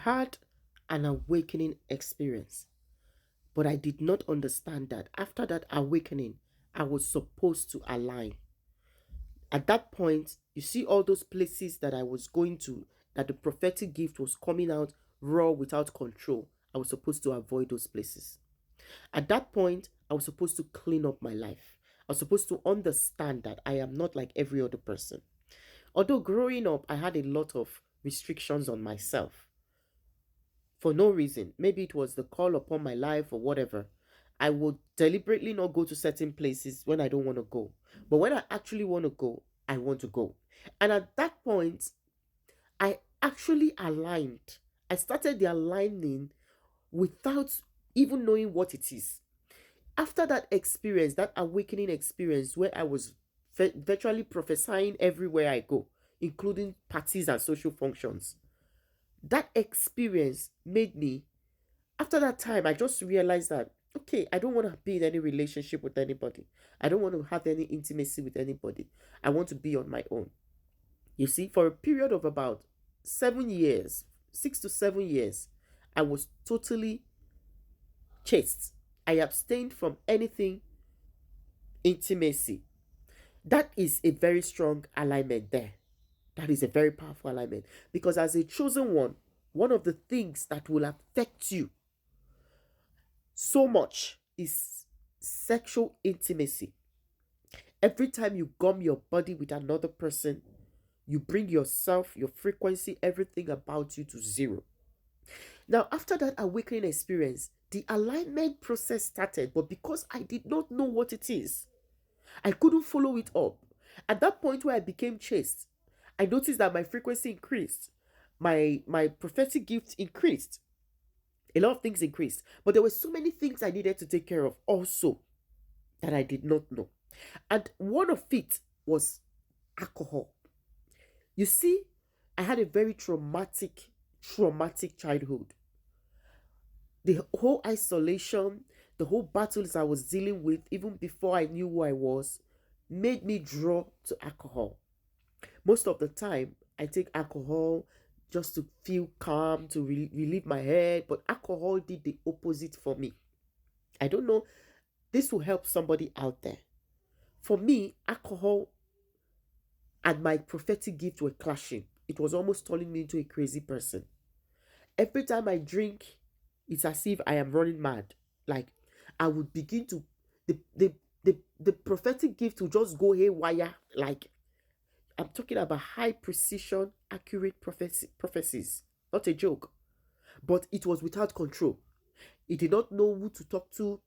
had an awakening experience, but I did not understand that after that awakening, I was supposed to align. At that point, you see all those places that I was going to, that the prophetic gift was coming out raw without control. I was supposed to avoid those places. At that point, I was supposed to clean up my life. I was supposed to understand that I am not like every other person. Although growing up, I had a lot of restrictions on myself for no reason. Maybe it was the call upon my life or whatever. I would deliberately not go to certain places when I don't want to go. But when I actually want to go, I want to go. And at that point, I actually aligned. I started the aligning without even knowing what it is. After that experience, that awakening experience where I was virtually prophesying everywhere I go, including parties and social functions, that experience made me, after that time, I just realized that, okay, I don't want to be in any relationship with anybody. I don't want to have any intimacy with anybody. I want to be on my own. You see, for a period of about 7 years, 6 to 7 years, I was totally chaste. I abstained from anything intimacy. That is a very strong alignment there. That is a very powerful alignment. Because as a chosen one of the things that will affect you so much is sexual intimacy. Every time you gum your body with another person, you bring yourself, your frequency, everything about you to zero. Now, after that awakening experience, the alignment process started, but because I did not know what it is, I couldn't follow it up. At that point where I became chaste, I noticed that my frequency increased, my prophetic gift increased, a lot of things increased, but there were so many things I needed to take care of also that I did not know. And one of it was alcohol. You see, I had a very traumatic childhood. The whole isolation, the whole battles I was dealing with, even before I knew who I was, made me draw to alcohol. Most of the time, I take alcohol just to feel calm, to relieve my head, but alcohol did the opposite for me. I don't know, this will help somebody out there. For me, alcohol and my prophetic gift were clashing. It was almost turning me into a crazy person. Every time I drink, it's as if I am running mad. Like I would begin to the prophetic gift will just go haywire. Like I'm talking about high precision, accurate prophecies. Not a joke. But it was without control. It did not know who to talk to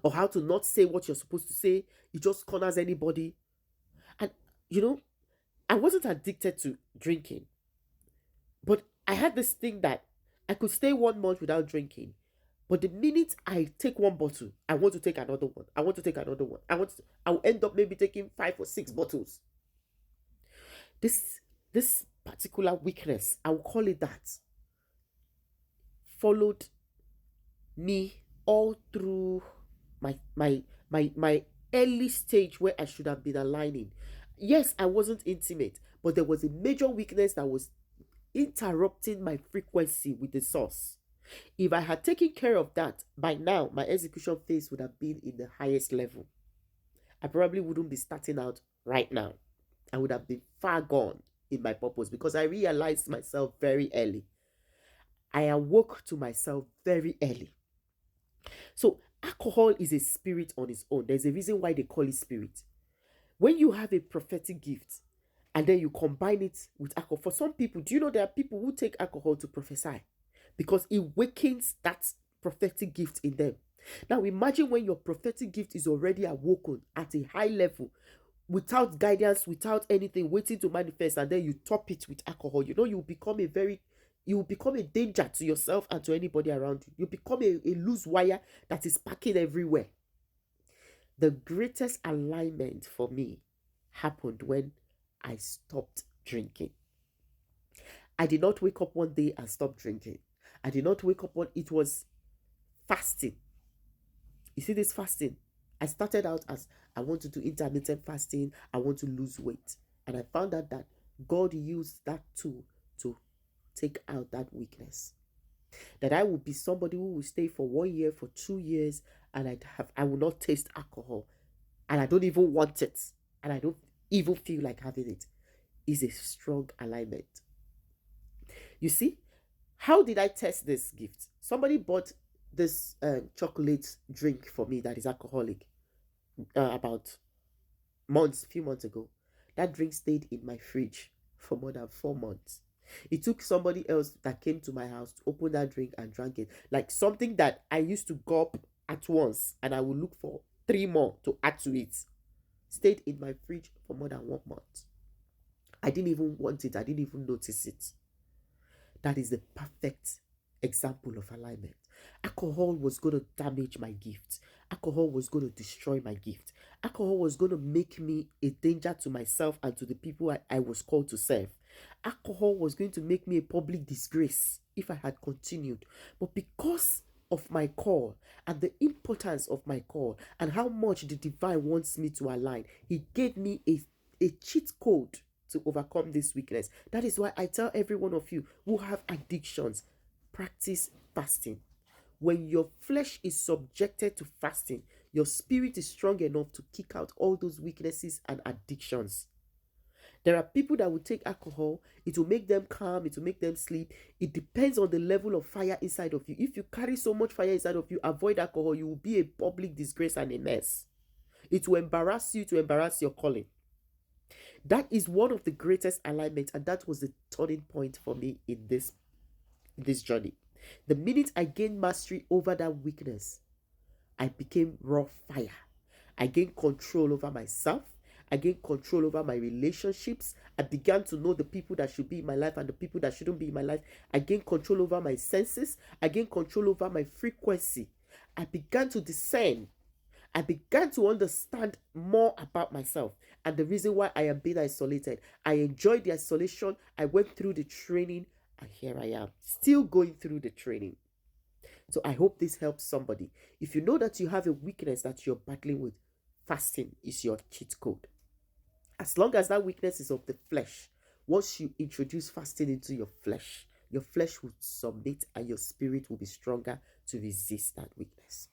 or how to not say what you're supposed to say. It just corners anybody. And you know, I wasn't addicted to drinking, but I had this thing that I could stay 1 month without drinking. But the minute I take one bottle, I want to take another one. I want to take another one. I'll end up maybe taking 5 or 6 bottles. This particular weakness, I will call it that, followed me all through my early stage where I should have been aligning. Yes, I wasn't intimate, but there was a major weakness that was interrupting my frequency with the source. If I had taken care of that, by now my execution phase would have been in the highest level. I probably wouldn't be starting out right now. I would have been far gone in my purpose because I realized myself very early. I awoke to myself very early. So, alcohol is a spirit on its own. There's a reason why they call it spirit. When you have a prophetic gift and then you combine it with alcohol, for some people, do you know there are people who take alcohol to prophesy because it wakens that prophetic gift in them? Now, imagine when your prophetic gift is already awoken at a high level, without guidance, without anything, waiting to manifest, and then you top it with alcohol. You know, you will become a danger to yourself and to anybody around you. You become a loose wire that is packing everywhere. The greatest alignment for me happened when I stopped drinking. I did not wake up one day and stop drinking. I did not wake up it was fasting. You see this fasting? I started out as I want to do intermittent fasting, I want to lose weight. And I found out that God used that tool to take out that weakness. That I would be somebody who will stay for 1 year, for 2 years, and I will not taste alcohol, and I don't even want it, and I don't even feel like having it, is a strong alignment. You see, how did I test this gift? Somebody bought this chocolate drink for me that is alcoholic about few months ago. That drink stayed in my fridge for more than 4 months. It took somebody else that came to my house to open that drink and drank it. Like something that I used to gulp at once and I would look for 3 more to add to it. Stayed in my fridge for more than 1 month. I didn't even want it. I didn't even notice it. That is the perfect example of alignment. Alcohol was going to damage my gift. Alcohol was going to destroy my gift. Alcohol was going to make me a danger to myself and to the people I was called to serve. Alcohol was going to make me a public disgrace if I had continued. But because of my call and the importance of my call and how much the divine wants me to align, he gave me a cheat code to overcome this weakness. That is why I tell every one of you who have addictions, practice fasting. When your flesh is subjected to fasting, your spirit is strong enough to kick out all those weaknesses and addictions. There are people that will take alcohol, it will make them calm, it will make them sleep. It depends on the level of fire inside of you. If you carry so much fire inside of you, avoid alcohol, you will be a public disgrace and a mess. It will embarrass you to embarrass your calling. That is one of the greatest alignments, and that was the turning point for me in this journey. The minute I gained mastery over that weakness, I became raw fire. I gained control over myself. I gained control over my relationships. I began to know the people that should be in my life and the people that shouldn't be in my life. I gained control over my senses. I gained control over my frequency. I began to discern. I began to understand more about myself and the reason why I am being isolated. I enjoyed the isolation. I went through the training, and here I am, still going through the training. So I hope this helps somebody. If you know that you have a weakness that you're battling with, fasting is your cheat code. As long as that weakness is of the flesh, once you introduce fasting into your flesh will submit and your spirit will be stronger to resist that weakness.